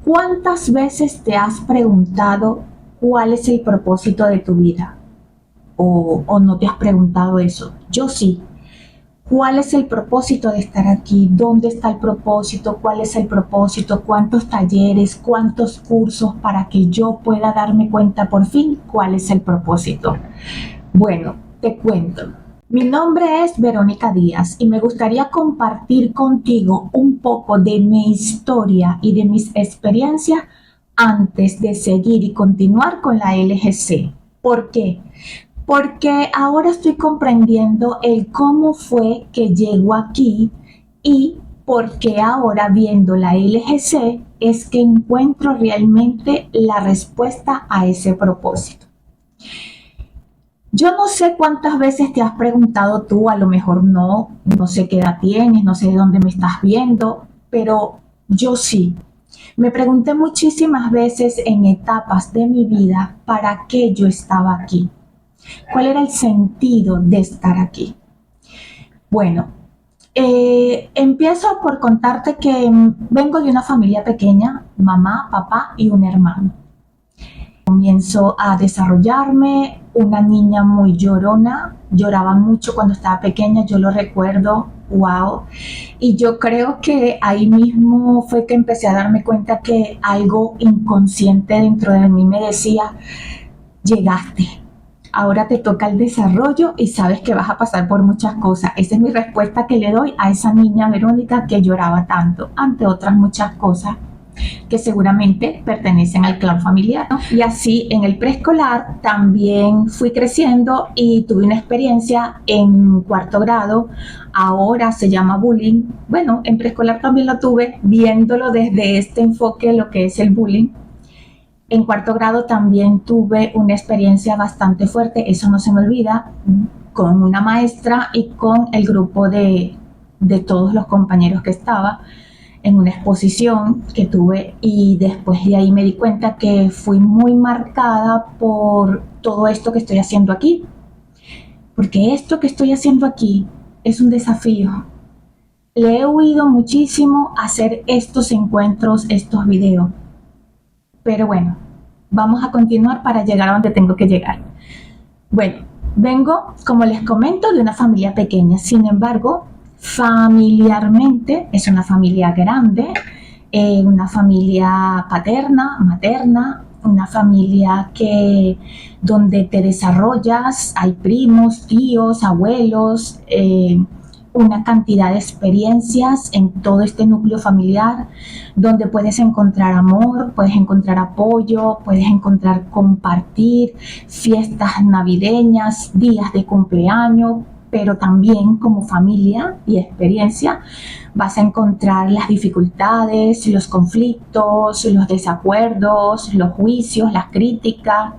¿Cuántas veces te has preguntado cuál es el propósito de tu vida? ¿O no te has preguntado eso? Yo sí. ¿Cuál es el propósito de estar aquí? ¿Dónde está el propósito? ¿Cuál es el propósito? ¿Cuántos talleres? ¿Cuántos cursos para que yo pueda darme cuenta por fin cuál es el propósito? Bueno, te cuento. Mi nombre es Verónica Díaz y me gustaría compartir contigo un poco de mi historia y de mis experiencias antes de seguir y continuar con la LGC. ¿Por qué? Porque ahora estoy comprendiendo el cómo fue que llego aquí y por qué ahora viendo la LGC es que encuentro realmente la respuesta a ese propósito. Yo no sé cuántas veces te has preguntado tú, a lo mejor no sé qué edad tienes, no sé de dónde me estás viendo, pero yo sí. Me pregunté muchísimas veces en etapas de mi vida para qué yo estaba aquí. ¿Cuál era el sentido de estar aquí? Bueno, empiezo por contarte que vengo de una familia pequeña, mamá, papá y un hermano. Comienzo a desarrollarme, una niña muy llorona, lloraba mucho cuando estaba pequeña, yo lo recuerdo, wow. Y yo creo que ahí mismo fue que empecé a darme cuenta que algo inconsciente dentro de mí me decía, llegaste, ahora te toca el desarrollo y sabes que vas a pasar por muchas cosas. Esa es mi respuesta que le doy a esa niña Verónica que lloraba tanto, ante otras muchas cosas que seguramente pertenecen al clan familiar, ¿no? Y así en el preescolar también fui creciendo y tuve una experiencia en cuarto grado, ahora se llama bullying. Bueno, en preescolar también lo tuve, viéndolo desde este enfoque, lo que es el bullying. En cuarto grado también tuve una experiencia bastante fuerte, eso no se me olvida, con una maestra y con el grupo de todos los compañeros que estaba en una exposición que tuve, y después de ahí me di cuenta que fui muy marcada por todo esto que estoy haciendo aquí, porque esto que estoy haciendo aquí es un desafío. Le he huido muchísimo a hacer estos encuentros, estos videos, pero bueno, vamos a continuar para llegar a donde tengo que llegar. Bueno, vengo, como les comento, de una familia pequeña, sin embargo, familiarmente es una familia grande, una familia paterna, materna, una familia donde te desarrollas, hay primos, tíos, abuelos, una cantidad de experiencias en todo este núcleo familiar, donde puedes encontrar amor, puedes encontrar apoyo, puedes encontrar compartir, fiestas navideñas, días de cumpleaños, pero también como familia y experiencia vas a encontrar las dificultades, los conflictos, los desacuerdos, los juicios, las críticas,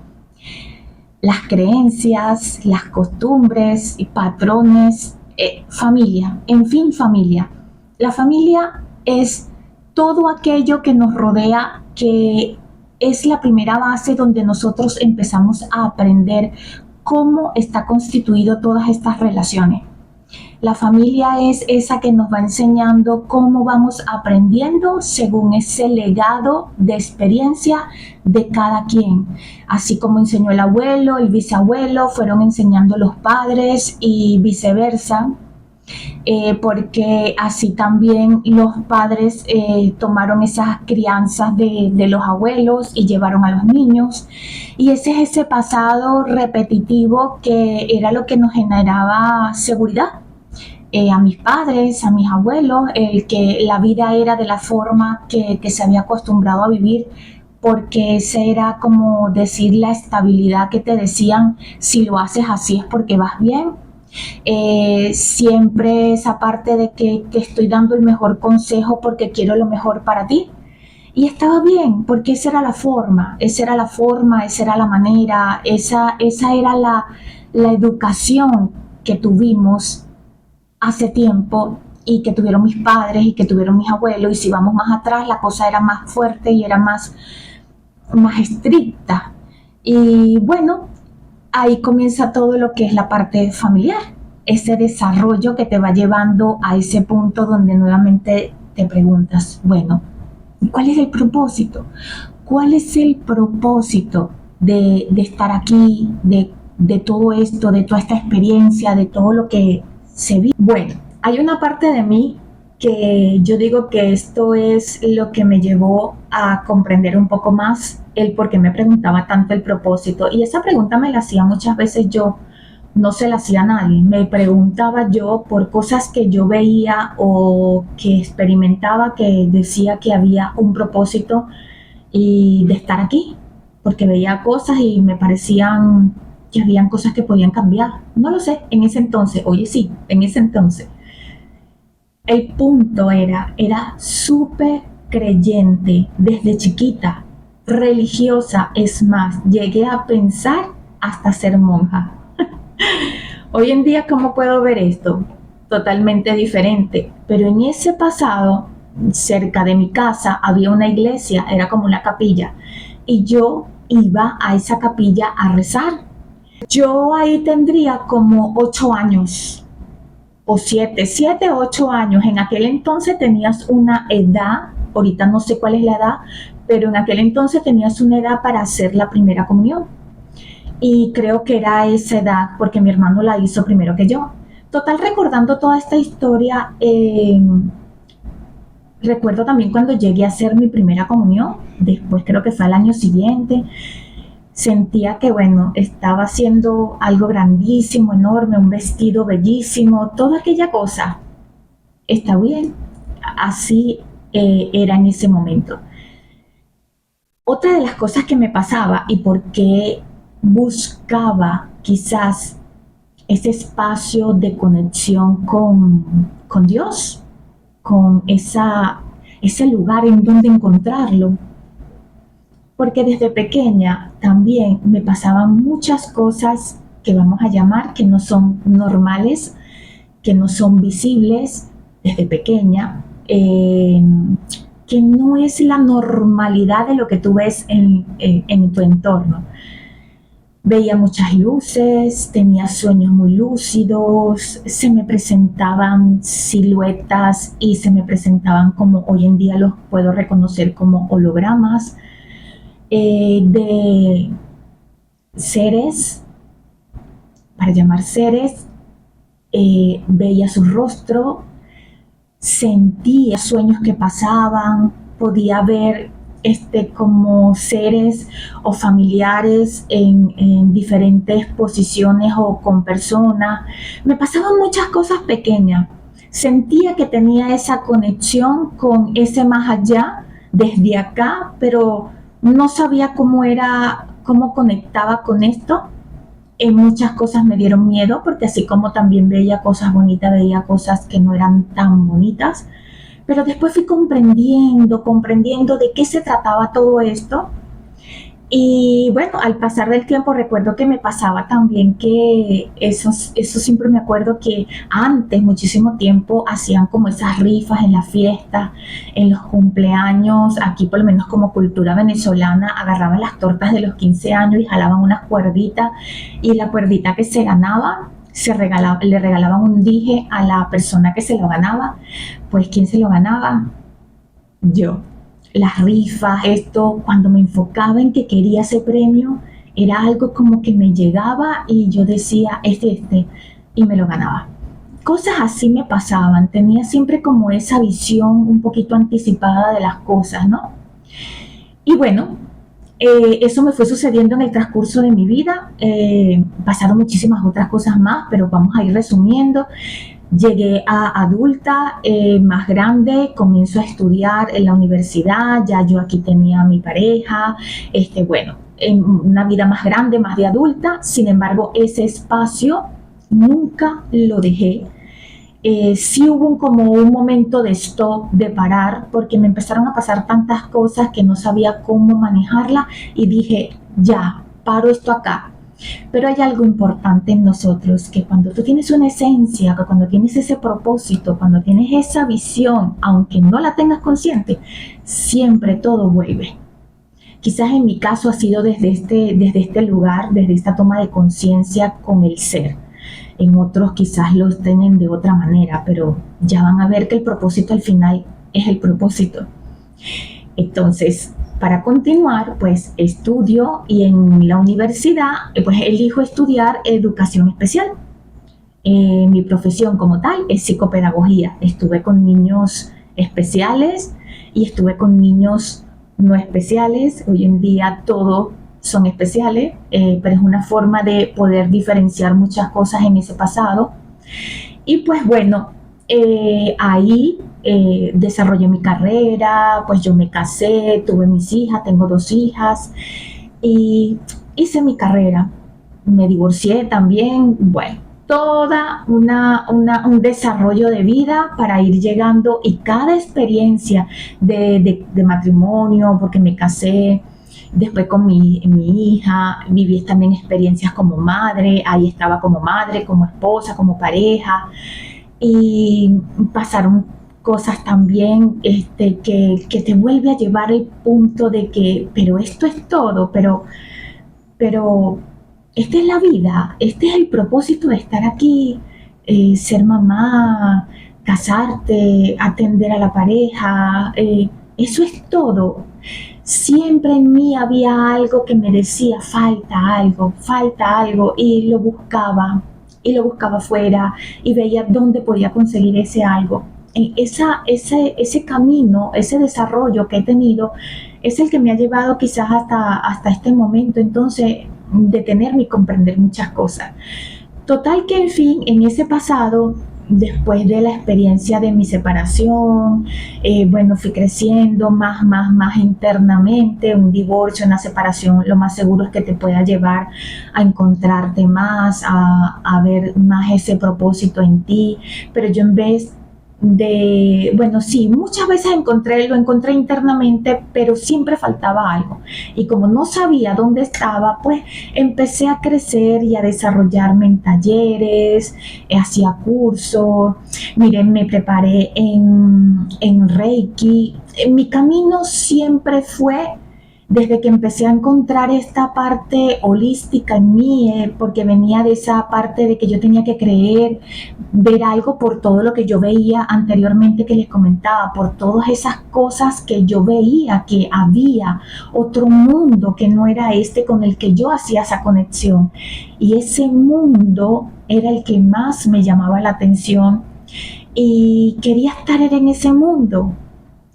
las creencias, las costumbres y patrones, familia, en fin, familia. La familia es todo aquello que nos rodea, que es la primera base donde nosotros empezamos a aprender cómo está constituido todas estas relaciones. La familia es esa que nos va enseñando cómo vamos aprendiendo según ese legado de experiencia de cada quien. Así como enseñó el abuelo, el bisabuelo, fueron enseñando los padres y viceversa. Porque así también los padres tomaron esas crianzas de los abuelos y llevaron a los niños, y ese es ese pasado repetitivo que era lo que nos generaba seguridad. A mis padres, a mis abuelos, el que la vida era de la forma que se había acostumbrado a vivir, porque esa era como decir la estabilidad que te decían, si lo haces así es porque vas bien. Siempre esa parte de que estoy dando el mejor consejo porque quiero lo mejor para ti. Y estaba bien, porque esa era la forma, esa era la forma, esa era la manera, esa era la educación que tuvimos hace tiempo y que tuvieron mis padres y que tuvieron mis abuelos. Y si vamos más atrás, la cosa era más fuerte y era más estricta. Y bueno, ahí comienza todo lo que es la parte familiar, ese desarrollo que te va llevando a ese punto donde nuevamente te preguntas, bueno, ¿Cuál es el propósito? ¿Cuál es el propósito de estar aquí, de todo esto, de toda esta experiencia, de todo lo que se vive? Bueno, hay una parte de mí que yo digo que esto es lo que me llevó a comprender un poco más el por qué me preguntaba tanto el propósito. Y esa pregunta me la hacía muchas veces yo, no se la hacía a nadie. Me preguntaba yo por cosas que yo veía o que experimentaba, que decía que había un propósito y de estar aquí, porque veía cosas y me parecían que habían cosas que podían cambiar. No lo sé, en ese entonces, oye sí, en ese entonces. El punto era súper creyente desde chiquita, religiosa, es más, llegué a pensar hasta ser monja. Hoy en día, ¿cómo puedo ver esto? Totalmente diferente, pero en ese pasado, cerca de mi casa, había una iglesia, era como una capilla, y yo iba a esa capilla a rezar. Yo ahí tendría como 8 años, o 7, 8 años. En aquel entonces tenías una edad, ahorita no sé cuál es la edad, pero en aquel entonces tenías una edad para hacer la primera comunión. Y creo que era esa edad porque mi hermano la hizo primero que yo. Total, recordando toda esta historia, recuerdo también cuando llegué a hacer mi primera comunión, después creo que fue al año siguiente, sentía que, bueno, estaba haciendo algo grandísimo, enorme, un vestido bellísimo, toda aquella cosa. Está bien, así era en ese momento. Otra de las cosas que me pasaba y por qué buscaba quizás ese espacio de conexión con Dios, con ese lugar en donde encontrarlo, porque desde pequeña también me pasaban muchas cosas que vamos a llamar que no son normales, que no son visibles desde pequeña, que no es la normalidad de lo que tú ves en tu entorno. Veía muchas luces, tenía sueños muy lúcidos, se me presentaban siluetas y se me presentaban como hoy en día los puedo reconocer como hologramas, de seres, para llamar seres, veía su rostro, sentía sueños que pasaban, podía ver como seres o familiares en diferentes posiciones o con personas. Me pasaban muchas cosas pequeñas. Sentía que tenía esa conexión con ese más allá desde acá, pero no sabía cómo era, cómo conectaba con esto. Muchas cosas me dieron miedo porque así como también veía cosas bonitas, veía cosas que no eran tan bonitas. Pero después fui comprendiendo de qué se trataba todo esto. Y bueno, al pasar del tiempo recuerdo que me pasaba también que eso siempre me acuerdo que antes, muchísimo tiempo, hacían como esas rifas en las fiestas, en los cumpleaños, aquí por lo menos como cultura venezolana, agarraban las tortas de los 15 años y jalaban unas cuerditas y la cuerdita que se ganaba le regalaban un dije a la persona que se lo ganaba. Pues ¿quién se lo ganaba? Yo. Las rifas, esto, cuando me enfocaba en que quería ese premio, era algo como que me llegaba y yo decía, y me lo ganaba. Cosas así me pasaban, tenía siempre como esa visión un poquito anticipada de las cosas, ¿no? Y bueno, eso me fue sucediendo en el transcurso de mi vida, pasaron muchísimas otras cosas más, pero vamos a ir resumiendo. Llegué a adulta, más grande, comienzo a estudiar en la universidad, ya yo aquí tenía a mi pareja, bueno, en una vida más grande, más de adulta, sin embargo ese espacio nunca lo dejé. Sí hubo como un momento de stop, de parar, porque me empezaron a pasar tantas cosas que no sabía cómo manejarla y dije, ya, paro esto acá. Pero hay algo importante en nosotros, que cuando tú tienes una esencia, que cuando tienes ese propósito, cuando tienes esa visión, aunque no la tengas consciente, siempre todo vuelve. Quizás en mi caso ha sido desde este lugar, desde esta toma de conciencia con el ser. En otros quizás lo tienen de otra manera, pero ya van a ver que el propósito al final es el propósito. Entonces, para continuar, pues estudio y en la universidad, pues elijo estudiar educación especial. Mi profesión como tal es psicopedagogía. Estuve con niños especiales y estuve con niños no especiales. Hoy en día todos son especiales, pero es una forma de poder diferenciar muchas cosas en ese pasado. Y pues bueno, ahí desarrollé mi carrera, pues yo me casé, tuve mis hijas, tengo 2 hijas y hice mi carrera. Me divorcié también, bueno, toda un desarrollo de vida para ir llegando y cada experiencia de matrimonio, porque me casé, después con mi hija, viví también experiencias como madre, ahí estaba como madre, como esposa, como pareja, y pasaron cosas también que te vuelve a llevar al punto de que, pero esto es todo, pero esta es la vida, este es el propósito de estar aquí, ser mamá, casarte, atender a la pareja, eso es todo. Siempre en mí había algo que me decía, falta algo, y lo buscaba afuera, y veía dónde podía conseguir ese algo. Ese camino, ese desarrollo que he tenido, es el que me ha llevado quizás hasta este momento, entonces, detenerme y comprender muchas cosas. Total que, en fin, en ese pasado, después de la experiencia de mi separación, bueno, fui creciendo más internamente. Un divorcio, una separación, lo más seguro es que te pueda llevar a encontrarte más, a ver más ese propósito en ti. Pero yo, en vez bueno, sí, muchas veces lo encontré internamente, pero siempre faltaba algo. Y como no sabía dónde estaba, pues empecé a crecer y a desarrollarme en talleres, hacía cursos, miren, me preparé en Reiki. Mi camino siempre fue, desde que empecé a encontrar esta parte holística en mí, porque venía de esa parte de que yo tenía que creer, ver algo por todo lo que yo veía anteriormente que les comentaba, por todas esas cosas que yo veía que había otro mundo que no era este con el que yo hacía esa conexión. Y ese mundo era el que más me llamaba la atención y quería estar en ese mundo.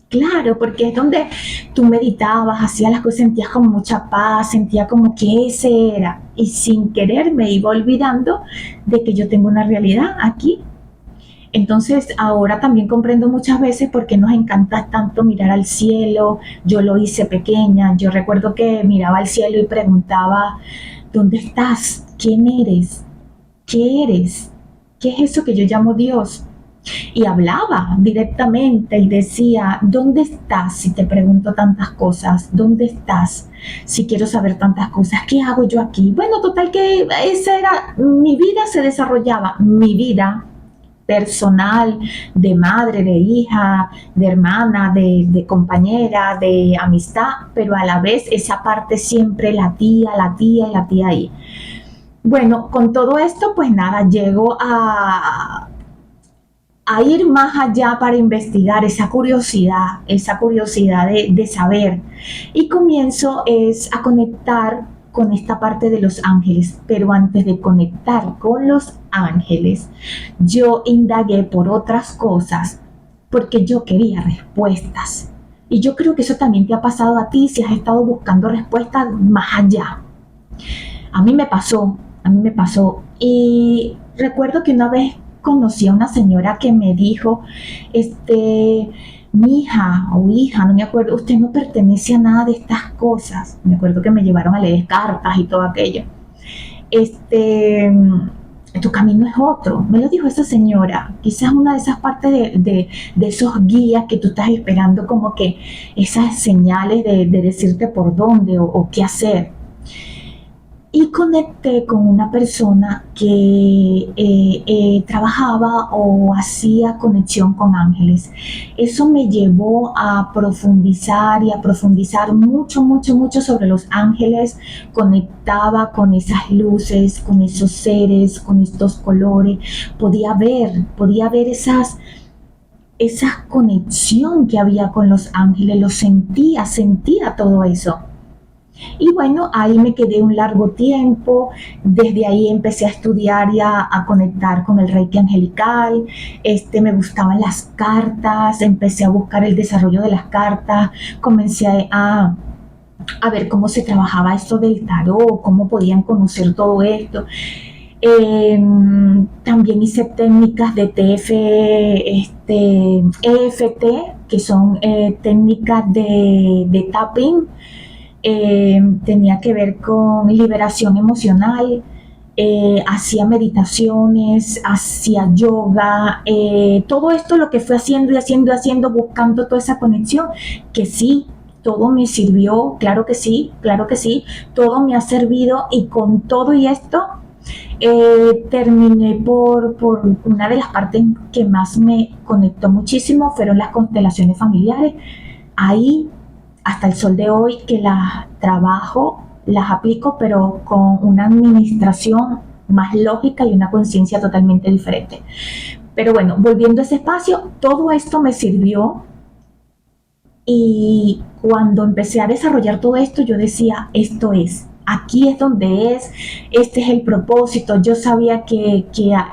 Claro, porque es donde tú meditabas, hacías las cosas, sentías como mucha paz, sentía como que ese era. Y sin querer me iba olvidando de que yo tengo una realidad aquí. Entonces ahora también comprendo muchas veces por qué nos encanta tanto mirar al cielo. Yo lo hice pequeña, yo recuerdo que miraba al cielo y preguntaba, ¿dónde estás? ¿Quién eres? ¿Qué eres? ¿Qué es eso que yo llamo Dios? Y hablaba directamente y decía, ¿dónde estás si te pregunto tantas cosas? ¿Dónde estás si quiero saber tantas cosas? ¿Qué hago yo aquí? Bueno, total que esa era mi vida, se desarrollaba mi vida personal, de madre, de hija, de hermana, de compañera, de amistad, pero a la vez esa parte siempre la tía y la tía ahí. Bueno, con todo esto, pues nada, llego a ir más allá para investigar esa curiosidad de saber. Y comienzo a conectar con esta parte de los ángeles, pero antes de conectar con los ángeles, yo indagué por otras cosas, porque yo quería respuestas. Y yo creo que eso también te ha pasado a ti si has estado buscando respuestas más allá. A mí me pasó. Y recuerdo que una vez conocí a una señora que me dijo, mi hija o hija, no me acuerdo, usted no pertenece a nada de estas cosas. Me acuerdo que me llevaron a leer cartas y todo aquello. Tu camino es otro, me lo dijo esa señora. Quizás una de esas partes de esos guías que tú estás esperando, como que esas señales de decirte por dónde o qué hacer. Y conecté con una persona que trabajaba o hacía conexión con ángeles. Eso me llevó a profundizar y a profundizar mucho, mucho, mucho sobre los ángeles. Conectaba con esas luces, con esos seres, con estos colores. Podía ver esa conexión que había con los ángeles, lo sentía todo eso. Y bueno, ahí me quedé un largo tiempo, desde ahí empecé a estudiar y a conectar con el Reiki angelical, me gustaban las cartas, empecé a buscar el desarrollo de las cartas, comencé a ver cómo se trabajaba esto del tarot, cómo podían conocer todo esto. También hice técnicas de EFT, que son técnicas de tapping. Tenía que ver con liberación emocional, hacía meditaciones, hacía yoga, todo esto lo que fue haciendo y haciendo y haciendo, buscando toda esa conexión, que sí, todo me sirvió, claro que sí, todo me ha servido y con todo y esto terminé por una de las partes que más me conectó muchísimo, fueron las constelaciones familiares. Ahí hasta el sol de hoy que las trabajo, las aplico, pero con una administración más lógica y una conciencia totalmente diferente. Pero bueno, volviendo a ese espacio, todo esto me sirvió y cuando empecé a desarrollar todo esto, yo decía, esto es, aquí es donde es, este es el propósito. Yo sabía que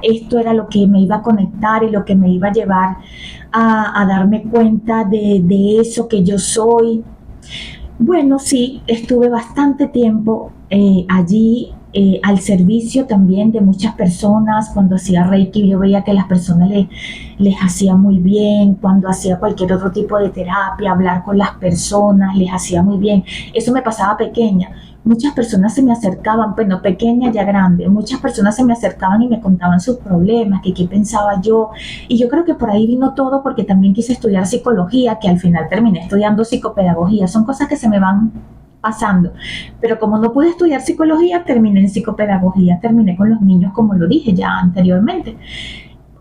esto era lo que me iba a conectar y lo que me iba a llevar a darme cuenta de eso que yo soy. Bueno, sí, estuve bastante tiempo allí al servicio también de muchas personas. Cuando hacía Reiki yo veía que las personas les hacía muy bien. Cuando hacía cualquier otro tipo de terapia, hablar con las personas, les hacía muy bien. Eso me pasaba pequeña. Muchas personas se me acercaban, bueno, pequeña ya grande, muchas personas se me acercaban y me contaban sus problemas, que qué pensaba yo. Y yo creo que por ahí vino todo porque también quise estudiar psicología, que al final terminé estudiando psicopedagogía. Son cosas que se me van pasando. Pero como no pude estudiar psicología, terminé en psicopedagogía, terminé con los niños, como lo dije ya anteriormente.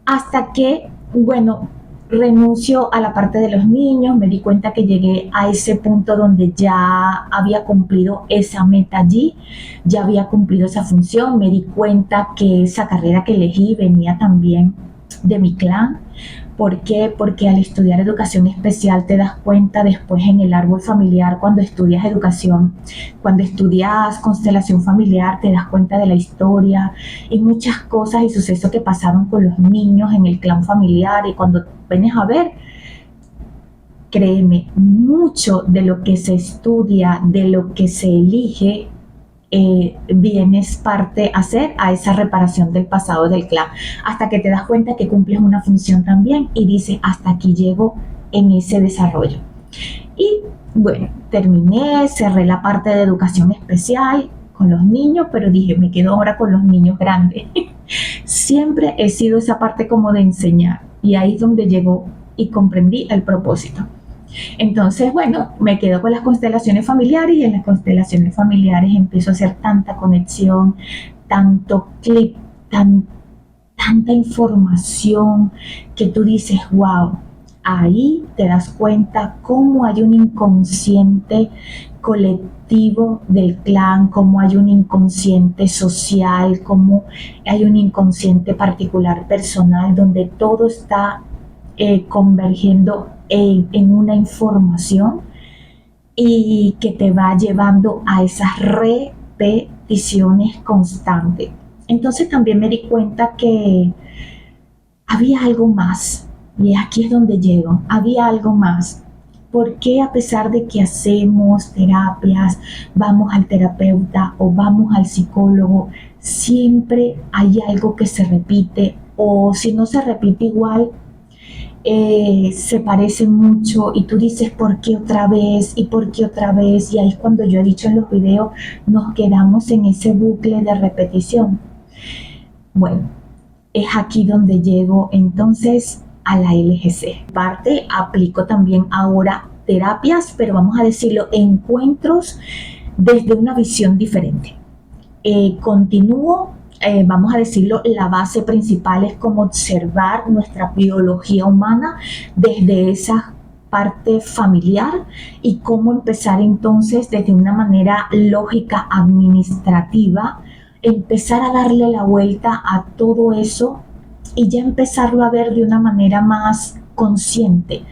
Hasta que, bueno, renuncio a la parte de los niños, me di cuenta que llegué a ese punto donde ya había cumplido esa meta allí, ya había cumplido esa función, me di cuenta que esa carrera que elegí venía también de mi clan. ¿Por qué? Porque al estudiar educación especial te das cuenta después en el árbol familiar, cuando estudias educación, cuando estudias constelación familiar, te das cuenta de la historia y muchas cosas y sucesos que pasaron con los niños en el clan familiar. Y cuando vienes a ver, créeme, mucho de lo que se estudia, de lo que se elige, vienes parte a hacer a esa reparación del pasado del clan, hasta que te das cuenta que cumples una función también y dices, hasta aquí llego en ese desarrollo. Y bueno, terminé, cerré la parte de educación especial con los niños, pero dije, me quedo ahora con los niños grandes. Siempre he sido esa parte como de enseñar y ahí es donde llegó y comprendí el propósito. Entonces, bueno, me quedo con las constelaciones familiares y en las constelaciones familiares empiezo a hacer tanta conexión, tanto clip, tanta información que tú dices, wow, ahí te das cuenta cómo hay un inconsciente colectivo del clan, cómo hay un inconsciente social, cómo hay un inconsciente particular personal donde todo está convergiendo en una información y que te va llevando a esas repeticiones constantes. Entonces también me di cuenta que había algo más y aquí es donde llego, había algo más. Porque a pesar de que hacemos terapias, vamos al terapeuta o vamos al psicólogo, siempre hay algo que se repite o si no se repite igual, se parecen mucho y tú dices ¿por qué otra vez? ¿Y por qué otra vez? Y ahí es cuando yo he dicho en los videos, nos quedamos en ese bucle de repetición. Bueno, es aquí donde llego entonces a la LGC. Aparte, aplico también ahora terapias, pero vamos a decirlo, encuentros desde una visión diferente. Continúo vamos a decirlo, la base principal es como observar nuestra biología humana desde esa parte familiar y cómo empezar entonces desde una manera lógica administrativa, empezar a darle la vuelta a todo eso y ya empezarlo a ver de una manera más consciente.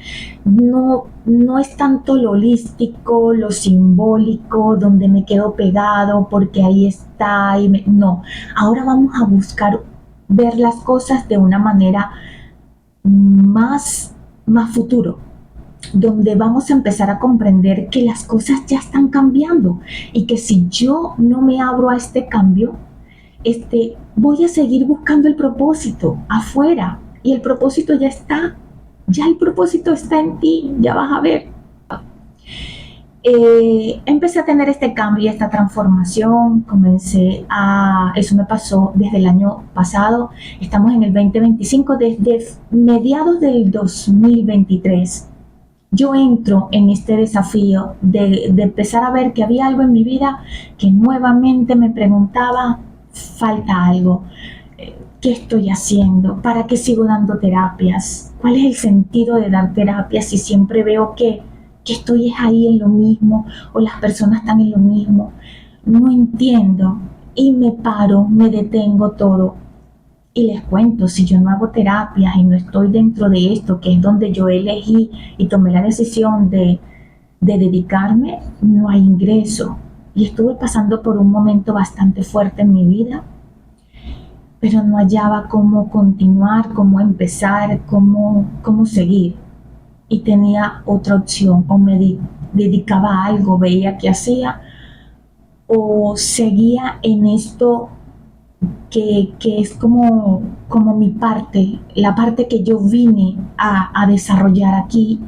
No es tanto lo holístico, lo simbólico, donde me quedo pegado porque ahí está. No, ahora vamos a buscar ver las cosas de una manera más futuro, donde vamos a empezar a comprender que las cosas ya están cambiando y que si yo no me abro a este cambio, voy a seguir buscando el propósito afuera, y el propósito ya está, ya el propósito está en ti, ya vas a ver. Empecé a tener este cambio, esta transformación, eso me pasó desde el año pasado, estamos en el 2025, desde mediados del 2023. Yo entro en este desafío de empezar a ver que había algo en mi vida que nuevamente me preguntaba, falta algo, ¿qué estoy haciendo? ¿Para qué sigo dando terapias? ¿Cuál es el sentido de dar terapias si siempre veo que estoy ahí en lo mismo o las personas están en lo mismo? No entiendo y me paro, me detengo todo. Y les cuento, si yo no hago terapias y no estoy dentro de esto, que es donde yo elegí y tomé la decisión de dedicarme, no hay ingreso. Y estuve pasando por un momento bastante fuerte en mi vida, pero no hallaba cómo continuar, cómo empezar, cómo seguir. Y tenía otra opción, o me dedicaba a algo, veía qué hacía, o seguía en esto que es como mi parte, la parte que yo vine a desarrollar aquí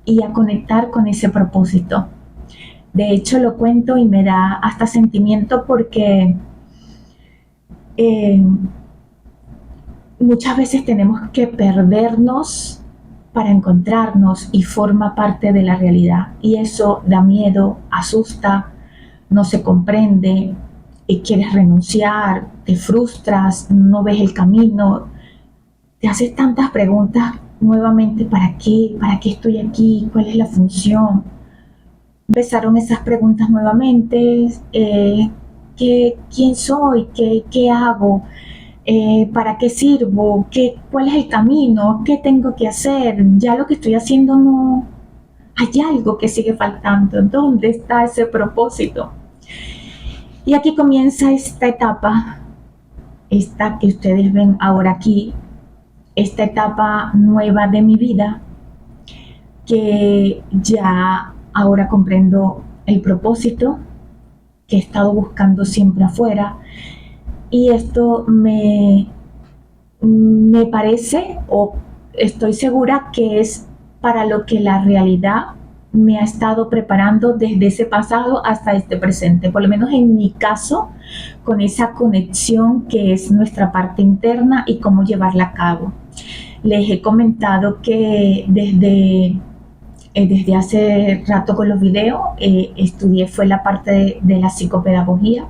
y a conectar con ese propósito. De hecho, lo cuento y me da hasta sentimiento porque muchas veces tenemos que perdernos para encontrarnos y forma parte de la realidad. Y eso da miedo, asusta, no se comprende, quieres renunciar, te frustras, no ves el camino, te haces tantas preguntas nuevamente, ¿para qué? ¿Para qué estoy aquí? ¿Cuál es la función? Empezaron esas preguntas nuevamente, ¿quién soy? ¿Qué hago? ¿Para qué sirvo? ¿Cuál es el camino? ¿Qué tengo que hacer? Ya lo que estoy haciendo no... Hay algo que sigue faltando. ¿Dónde está ese propósito? Y aquí comienza esta etapa, esta que ustedes ven ahora aquí, esta etapa nueva de mi vida, que ya ahora comprendo el propósito que he estado buscando siempre afuera. Y esto me parece, o estoy segura que es para lo que la realidad me ha estado preparando desde ese pasado hasta este presente, por lo menos en mi caso, con esa conexión que es nuestra parte interna y cómo llevarla a cabo. Les he comentado que desde hace rato con los videos estudié, fue la parte de la psicopedagogía.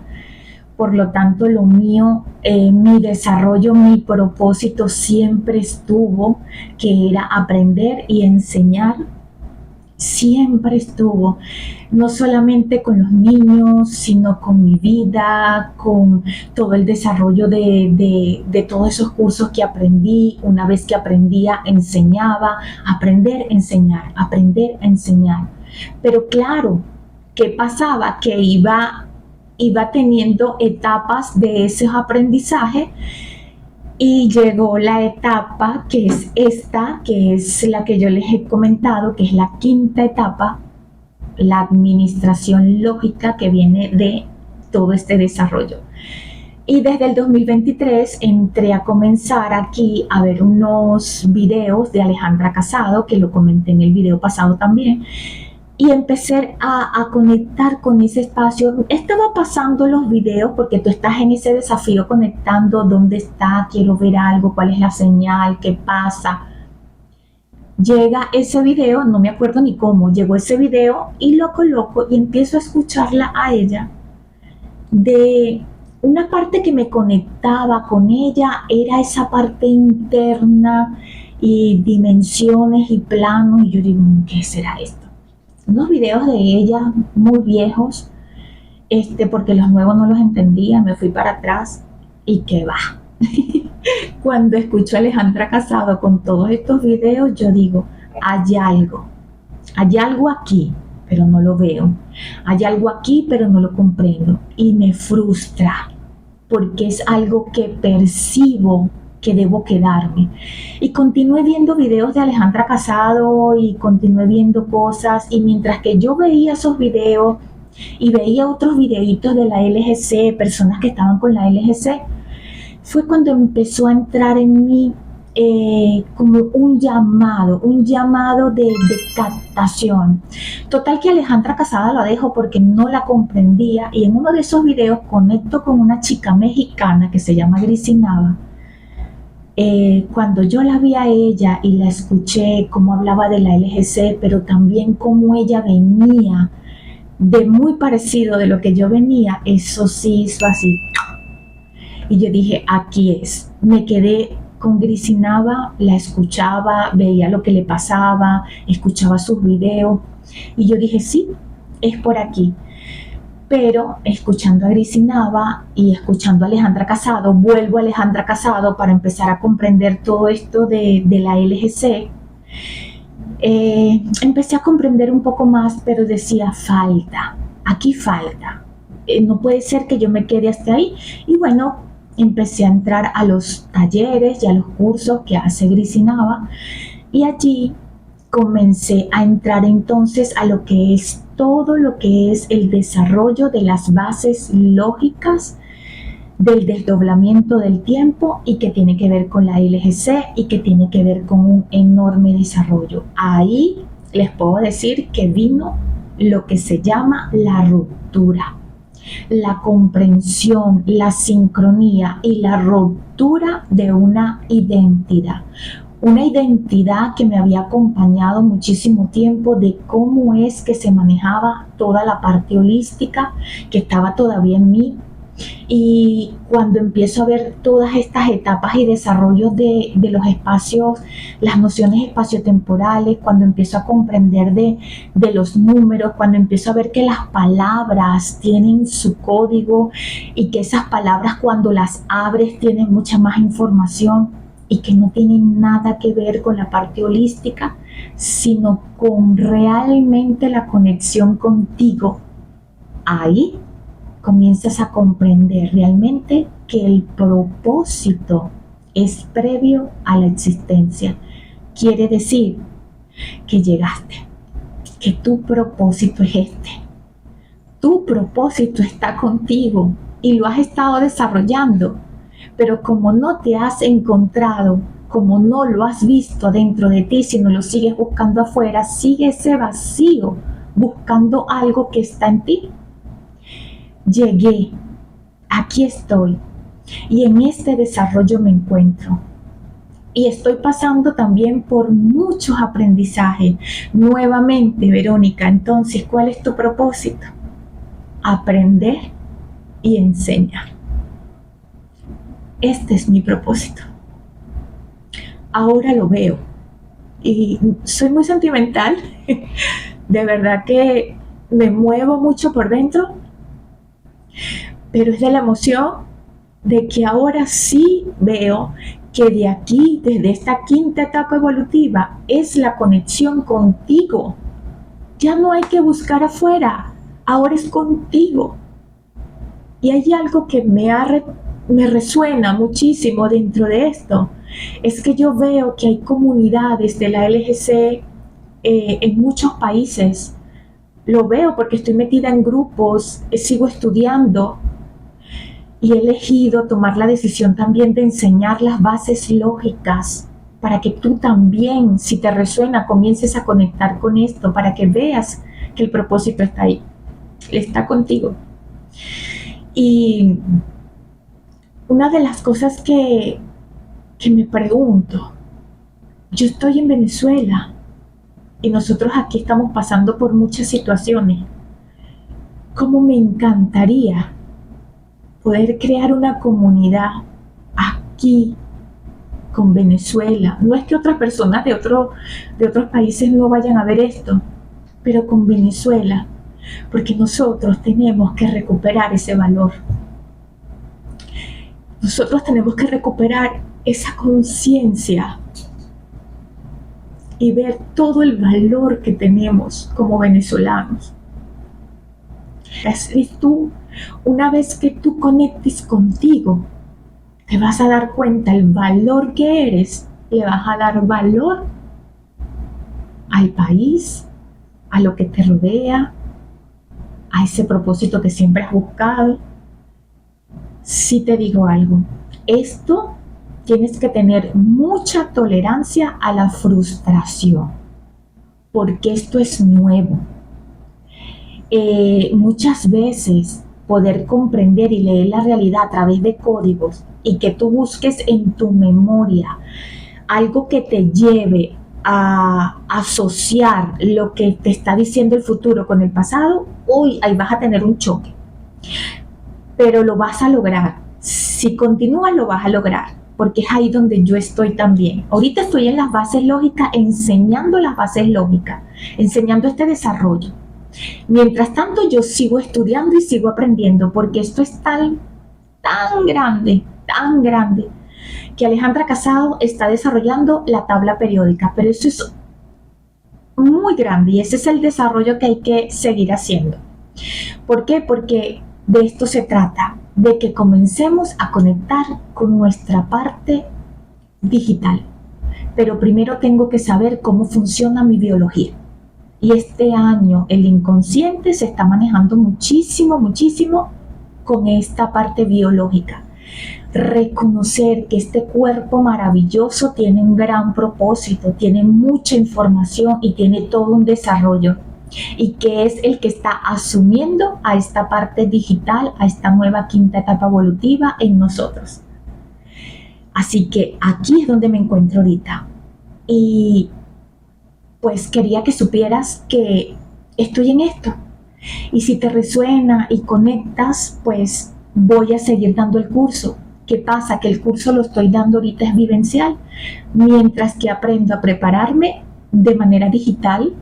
Por lo tanto, lo mío, mi desarrollo, mi propósito siempre estuvo, que era aprender y enseñar. Siempre estuvo, no solamente con los niños, sino con mi vida, con todo el desarrollo de todos esos cursos que aprendí. Una vez que aprendía, enseñaba, aprender, enseñar, aprender, enseñar. Pero claro, ¿qué pasaba? Que iba teniendo etapas de esos aprendizajes. Y llegó la etapa que es esta, que es la que yo les he comentado, que es la quinta etapa, la administración lógica que viene de todo este desarrollo. Y desde el 2023 entré a comenzar aquí a ver unos videos de Alejandra Casado, que lo comenté en el video pasado también, y empecé a conectar con ese espacio. Estaba pasando los videos porque tú estás en ese desafío conectando, dónde está, quiero ver algo, cuál es la señal, qué pasa. Llega ese video, no me acuerdo ni cómo, llegó ese video y lo coloco y empiezo a escucharla a ella. De una parte que me conectaba con ella era esa parte interna y dimensiones y planos, y yo digo, ¿qué será esto? Unos videos de ella muy viejos, porque los nuevos no los entendía, me fui para atrás y que va. Cuando escucho a Alejandra Casado con todos estos videos, yo digo, hay algo aquí, pero no lo veo. Hay algo aquí, pero no lo comprendo. Y me frustra, porque es algo que percibo que debo quedarme. Y continué viendo videos de Alejandra Casado y continué viendo cosas. Y mientras que yo veía esos videos y veía otros videitos de la LGC, personas que estaban con la LGC, fue cuando empezó a entrar en mí como un llamado de captación. Total que Alejandra Casada la dejo porque no la comprendía, y en uno de esos videos conecto con una chica mexicana que se llama Grisinaba. Cuando yo la vi a ella y la escuché cómo hablaba de la LGC, pero también cómo ella venía de muy parecido de lo que yo venía, eso sí hizo así. Y yo dije, aquí es. Me quedé con Grisinaba, la escuchaba, veía lo que le pasaba, escuchaba sus videos. Y yo dije, sí, es por aquí. Pero escuchando a Grisinaba y escuchando a Alejandra Casado, vuelvo a Alejandra Casado para empezar a comprender todo esto de la LGC. Empecé a comprender un poco más, pero decía, falta, aquí falta. No puede ser que yo me quede hasta ahí. Y bueno, empecé a entrar a los talleres y a los cursos que hace Grisinaba, y allí comencé a entrar entonces a lo que es todo lo que es el desarrollo de las bases lógicas del desdoblamiento del tiempo, y que tiene que ver con la LGC y que tiene que ver con un enorme desarrollo. Ahí les puedo decir que vino lo que se llama la ruptura, la comprensión, la sincronía y la ruptura de una identidad. Una identidad que me había acompañado muchísimo tiempo, de cómo es que se manejaba toda la parte holística que estaba todavía en mí. Y cuando empiezo a ver todas estas etapas y desarrollos de los espacios, las nociones espaciotemporales, cuando empiezo a comprender de los números, cuando empiezo a ver que las palabras tienen su código y que esas palabras cuando las abres tienen mucha más información y que no tienen nada que ver con la parte holística, sino con realmente la conexión contigo, ahí comienzas a comprender realmente que el propósito es previo a la existencia. Quiere decir que llegaste, que tu propósito es este. Tu propósito está contigo y lo has estado desarrollando, pero como no te has encontrado, como no lo has visto dentro de ti, sino lo sigues buscando afuera, sigue ese vacío buscando algo que está en ti. Llegué, aquí estoy, y en este desarrollo me encuentro. Y estoy pasando también por muchos aprendizajes. Nuevamente, Verónica, entonces, ¿cuál es tu propósito? Aprender y enseñar. Este es mi propósito. Ahora lo veo. Y soy muy sentimental. De verdad que me muevo mucho por dentro, pero es de la emoción de que ahora sí veo que de aquí, desde esta quinta etapa evolutiva, es la conexión contigo. Ya no hay que buscar afuera, ahora es contigo. Y hay algo que me resuena muchísimo dentro de esto, es que yo veo que hay comunidades de la LGC en muchos países. Lo veo porque estoy metida en grupos, sigo estudiando, y he elegido tomar la decisión también de enseñar las bases lógicas para que tú también, si te resuena, comiences a conectar con esto, para que veas que el propósito está ahí, está contigo. Y una de las cosas que me pregunto, yo estoy en Venezuela y nosotros aquí estamos pasando por muchas situaciones. ¿Cómo me encantaría poder crear una comunidad aquí con Venezuela? No es que otras personas de otros países no vayan a ver esto, pero con Venezuela, porque nosotros tenemos que recuperar ese valor. Nosotros tenemos que recuperar esa conciencia y ver todo el valor que tenemos como venezolanos. Y tú, una vez que tú conectes contigo, te vas a dar cuenta el valor que eres, le vas a dar valor al país, a lo que te rodea, a ese propósito que siempre has buscado. Si te digo algo, esto tienes que tener mucha tolerancia a la frustración, porque esto es nuevo. Muchas veces poder comprender y leer la realidad a través de códigos y que tú busques en tu memoria algo que te lleve a asociar lo que te está diciendo el futuro con el pasado, uy, ahí vas a tener un choque. Pero lo vas a lograr. Si continúas, lo vas a lograr, porque es ahí donde yo estoy también. Ahorita estoy en las bases lógicas, enseñando las bases lógicas, enseñando este desarrollo. Mientras tanto, yo sigo estudiando y sigo aprendiendo, porque esto es tan grande, que Alejandra Casado está desarrollando la tabla periódica, pero eso es muy grande y ese es el desarrollo que hay que seguir haciendo. ¿Por qué? Porque de esto se trata, de que comencemos a conectar con nuestra parte digital. Pero primero tengo que saber cómo funciona mi biología. Y este año el inconsciente se está manejando muchísimo con esta parte biológica. Reconocer que este cuerpo maravilloso tiene un gran propósito, tiene mucha información y tiene todo un desarrollo, y que es el que está asumiendo a esta parte digital, a esta nueva quinta etapa evolutiva en nosotros. Así que aquí es donde me encuentro ahorita. Y pues quería que supieras que estoy en esto. Y si te resuena y conectas, pues voy a seguir dando el curso. ¿Qué pasa? Que el curso lo estoy dando ahorita es vivencial, mientras que aprendo a prepararme de manera digital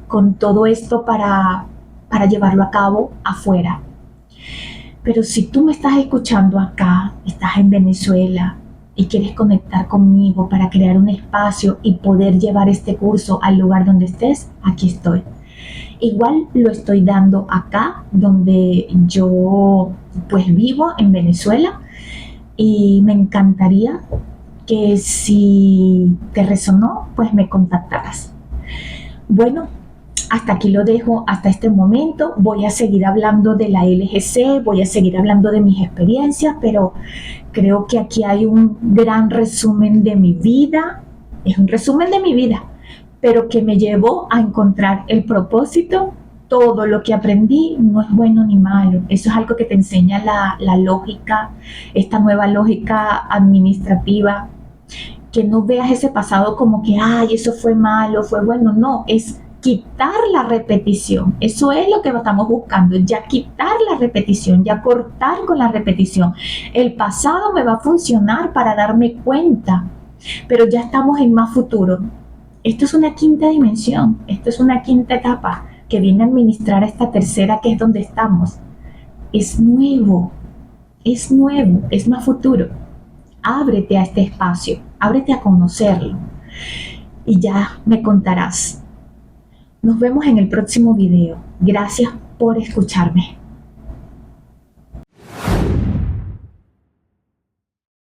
con todo esto para llevarlo a cabo afuera. Pero si tú me estás escuchando acá, estás en Venezuela y quieres conectar conmigo para crear un espacio y poder llevar este curso al lugar donde estés, aquí estoy. Igual lo estoy dando acá donde yo pues vivo en Venezuela, y me encantaría que si te resonó pues me contactaras. Bueno, hasta aquí lo dejo hasta este momento. Voy a seguir hablando de la LGC, voy a seguir hablando de mis experiencias, pero creo que aquí hay un gran resumen de mi vida. Es un resumen de mi vida, pero que me llevó a encontrar el propósito. Todo lo que aprendí no es bueno ni malo. Eso es algo que te enseña la lógica, esta nueva lógica administrativa. Que no veas ese pasado como que, ay, eso fue malo, fue bueno. No, es quitar la repetición. Eso es lo que estamos buscando, ya quitar la repetición, ya cortar con la repetición. El pasado me va a funcionar para darme cuenta, pero ya estamos en más futuro. Esto es una quinta dimensión, esto es una quinta etapa que viene a administrar esta tercera, que es donde estamos. Es nuevo, es más futuro. Ábrete a este espacio, ábrete a conocerlo y ya me contarás. Nos vemos en el próximo video. Gracias por escucharme.